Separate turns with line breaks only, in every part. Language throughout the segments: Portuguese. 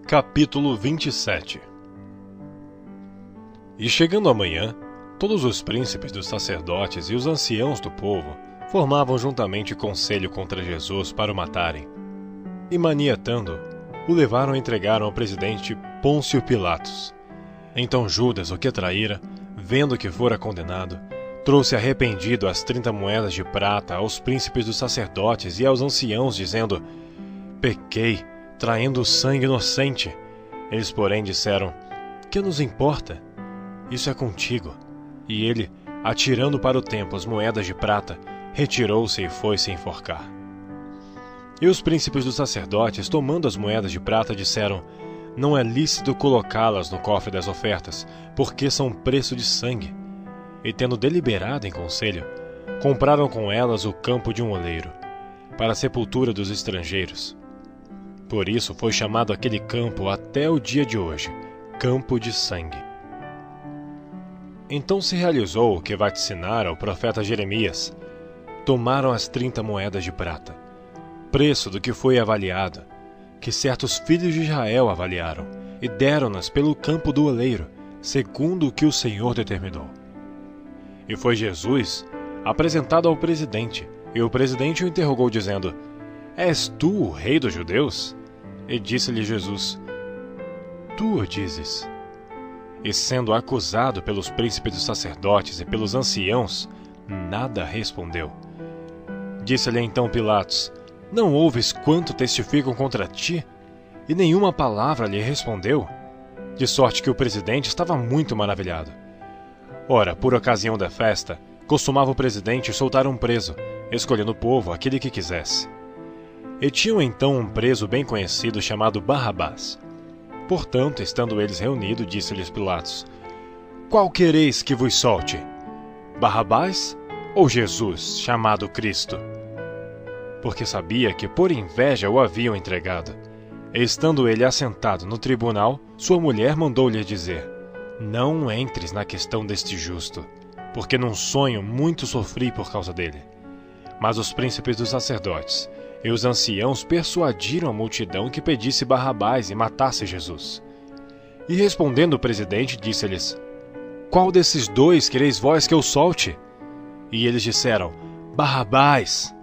Capítulo 27. E chegando a manhã, todos os príncipes dos sacerdotes e os anciãos do povo formavam juntamente conselho contra Jesus para o matarem. E maniatando, o levaram e entregaram ao presidente Pôncio Pilatos. Então Judas, o que traíra, vendo que fora condenado, trouxe arrependido as 30 moedas de prata aos príncipes dos sacerdotes e aos anciãos, dizendo: Pequei, traindo o sangue inocente. Eles, porém, disseram: Que nos importa? Isso é contigo. E ele, atirando para o templo as moedas de prata, retirou-se e foi-se enforcar. E os príncipes dos sacerdotes, tomando as moedas de prata, disseram: Não é lícito colocá-las no cofre das ofertas, porque são preço de sangue. E tendo deliberado em conselho, compraram com elas o campo de um oleiro, para a sepultura dos estrangeiros. Por isso foi chamado aquele campo até o dia de hoje, Campo de Sangue. Então se realizou o que vaticinara o profeta Jeremias. Tomaram as 30 moedas de prata, preço do que foi avaliado, que certos filhos de Israel avaliaram, e deram-nas pelo campo do oleiro, segundo o que o Senhor determinou. E foi Jesus apresentado ao presidente, e o presidente o interrogou, dizendo: És tu o rei dos judeus? E disse-lhe Jesus: Tu o dizes. E sendo acusado pelos príncipes dos sacerdotes e pelos anciãos, nada respondeu. Disse-lhe então Pilatos: Não ouves quanto testificam contra ti? E nenhuma palavra lhe respondeu, de sorte que o presidente estava muito maravilhado. Ora, por ocasião da festa, costumava o presidente soltar um preso, escolhendo o povo aquele que quisesse. E tinham então um preso bem conhecido chamado Barrabás. Portanto, estando eles reunidos, disse-lhes Pilatos: Qual quereis que vos solte? Barrabás ou Jesus, chamado Cristo? Porque sabia que por inveja o haviam entregado. E estando ele assentado no tribunal, sua mulher mandou-lhe dizer: Não entres na questão deste justo, porque num sonho muito sofri por causa dele. Mas os príncipes dos sacerdotes e os anciãos persuadiram a multidão que pedisse Barrabás e matasse Jesus. E respondendo o presidente, disse-lhes: Qual desses dois quereis vós que eu solte? E eles disseram: Barrabás.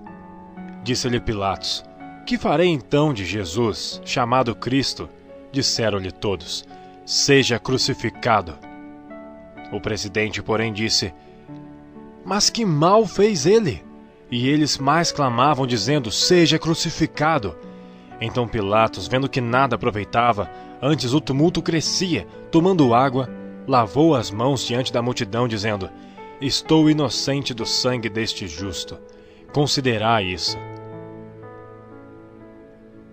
Disse-lhe Pilatos: Que farei então de Jesus, chamado Cristo? Disseram-lhe todos: Seja crucificado. O presidente, porém, disse: Mas que mal fez ele? E eles mais clamavam, dizendo: Seja crucificado. Então Pilatos, vendo que nada aproveitava, antes o tumulto crescia, tomando água, lavou as mãos diante da multidão, dizendo: Estou inocente do sangue deste justo. Considerai isso.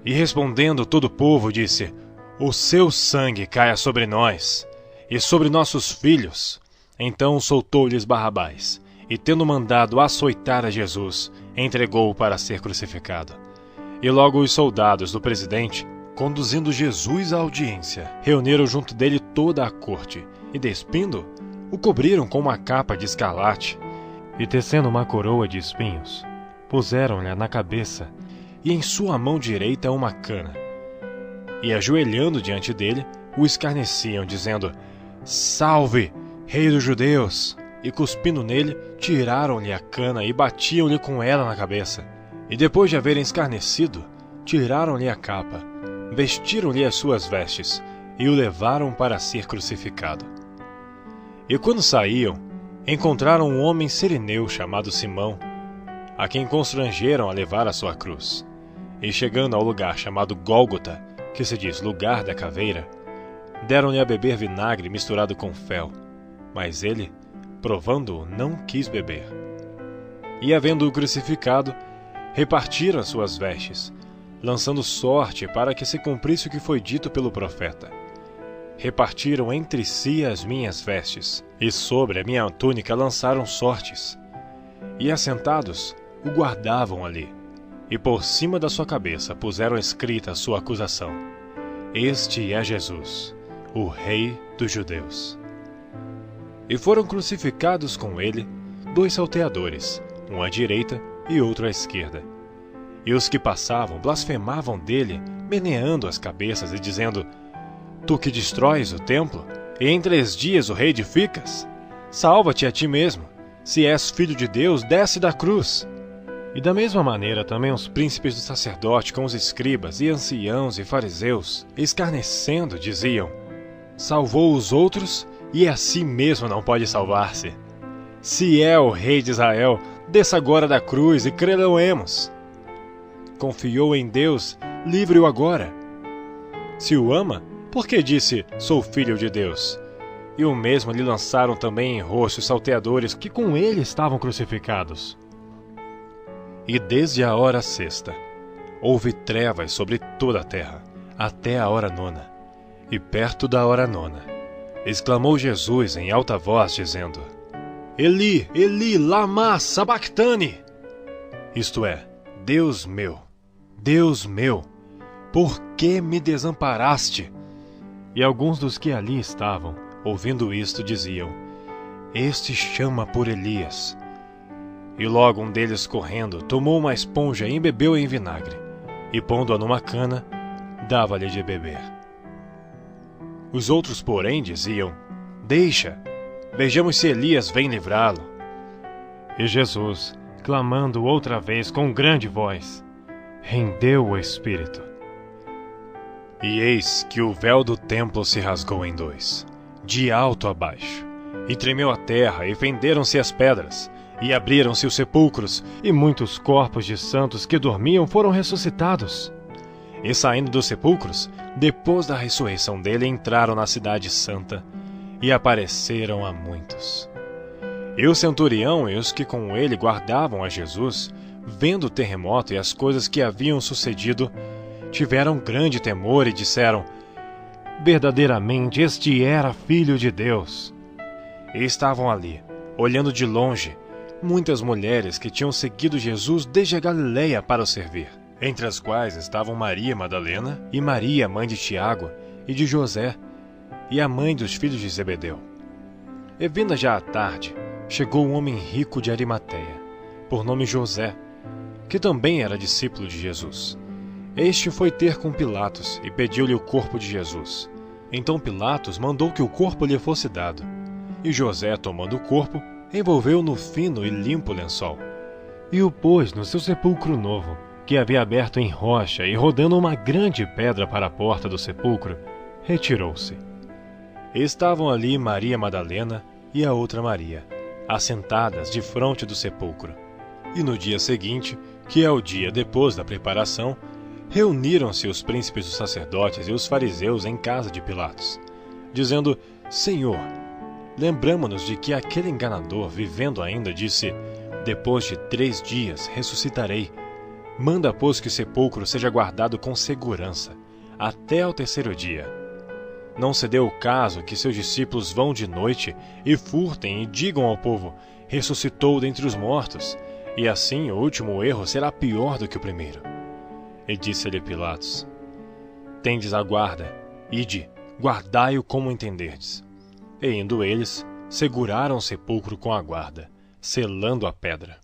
E respondendo todo o povo, disse: O seu sangue caia sobre nós e sobre nossos filhos. Então soltou-lhes Barrabás, e tendo mandado açoitar a Jesus, entregou-o para ser crucificado. E logo os soldados do presidente, conduzindo Jesus à audiência, reuniram junto dele toda a corte, e despindo, o cobriram com uma capa de escarlate, e tecendo uma coroa de espinhos, puseram-lhe na cabeça, e em sua mão direita uma cana. E ajoelhando diante dele, o escarneciam, dizendo: Salve, rei dos judeus! E cuspindo nele, tiraram-lhe a cana e batiam-lhe com ela na cabeça. E depois de haverem escarnecido, tiraram-lhe a capa, vestiram-lhe as suas vestes, e o levaram para ser crucificado. E quando saíam, encontraram um homem cireneu chamado Simão, a quem constrangeram a levar a sua cruz. E chegando ao lugar chamado Gólgota, que se diz lugar da caveira, deram-lhe a beber vinagre misturado com fel, mas ele, provando-o, não quis beber. E havendo-o crucificado, repartiram as suas vestes, lançando sorte para que se cumprisse o que foi dito pelo profeta. Repartiram entre si as minhas vestes, e sobre a minha túnica lançaram sortes. E assentados, o guardavam ali, e por cima da sua cabeça puseram escrita a sua acusação: Este é Jesus, o Rei dos Judeus. E foram crucificados com ele 2 salteadores, um à direita e outro à esquerda. E os que passavam blasfemavam dele, meneando as cabeças e dizendo: Tu que destróis o templo, e em 3 dias o reedificas? Salva-te a ti mesmo. Se és filho de Deus, desce da cruz. E da mesma maneira também os príncipes do sacerdote com os escribas e anciãos e fariseus, escarnecendo, diziam: Salvou os outros e a si mesmo não pode salvar-se. Se é o rei de Israel, desça agora da cruz e crê-lo-emos. Confiou em Deus, livre-o agora. Se o ama, por que disse: Sou filho de Deus? E o mesmo lhe lançaram também em rosto os salteadores que com ele estavam crucificados. E desde a hora 6ª, houve trevas sobre toda a terra, até a hora 9ª. E perto da hora 9ª, exclamou Jesus em alta voz, dizendo: Eli, Eli, lama sabactani! Isto é, Deus meu, por que me desamparaste? E alguns dos que ali estavam, ouvindo isto, diziam: Este chama por Elias. E logo um deles, correndo, tomou uma esponja e embebeu em vinagre, e pondo-a numa cana, dava-lhe de beber. Os outros, porém, diziam: Deixa, vejamos se Elias vem livrá-lo. E Jesus, clamando outra vez com grande voz, rendeu o espírito. E eis que o véu do templo se rasgou em 2, de alto a baixo, e tremeu a terra, e fenderam-se as pedras, e abriram-se os sepulcros, e muitos corpos de santos que dormiam foram ressuscitados. E saindo dos sepulcros, depois da ressurreição dele, entraram na cidade santa, e apareceram a muitos. E o centurião e os que com ele guardavam a Jesus, vendo o terremoto e as coisas que haviam sucedido, tiveram grande temor e disseram: Verdadeiramente este era filho de Deus. E estavam ali, olhando de longe, muitas mulheres que tinham seguido Jesus desde a Galileia para o servir, entre as quais estavam Maria Madalena e Maria, mãe de Tiago e de José, e a mãe dos filhos de Zebedeu. E vinda já a tarde, chegou um homem rico de Arimateia, por nome José, que também era discípulo de Jesus. Este foi ter com Pilatos e pediu-lhe o corpo de Jesus. Então Pilatos mandou que o corpo lhe fosse dado. E José, tomando o corpo, envolveu no fino e limpo lençol, e o pôs no seu sepulcro novo, que havia aberto em rocha, e rodando uma grande pedra para a porta do sepulcro, retirou-se. Estavam ali Maria Madalena e a outra Maria, assentadas defronte do sepulcro. E no dia seguinte, que é o dia depois da preparação, reuniram-se os príncipes dos sacerdotes e os fariseus em casa de Pilatos, dizendo: Senhor, lembramo-nos de que aquele enganador, vivendo ainda, disse: Depois de 3 dias ressuscitarei. Manda, pois, que o sepulcro seja guardado com segurança, até ao 3º dia. Não se deu o caso que seus discípulos vão de noite e furtem e digam ao povo: Ressuscitou dentre os mortos, e assim o último erro será pior do que o primeiro. E disse-lhe Pilatos: Tendes a guarda, ide, guardai-o como entenderdes. E indo eles, seguraram o sepulcro com a guarda, selando a pedra.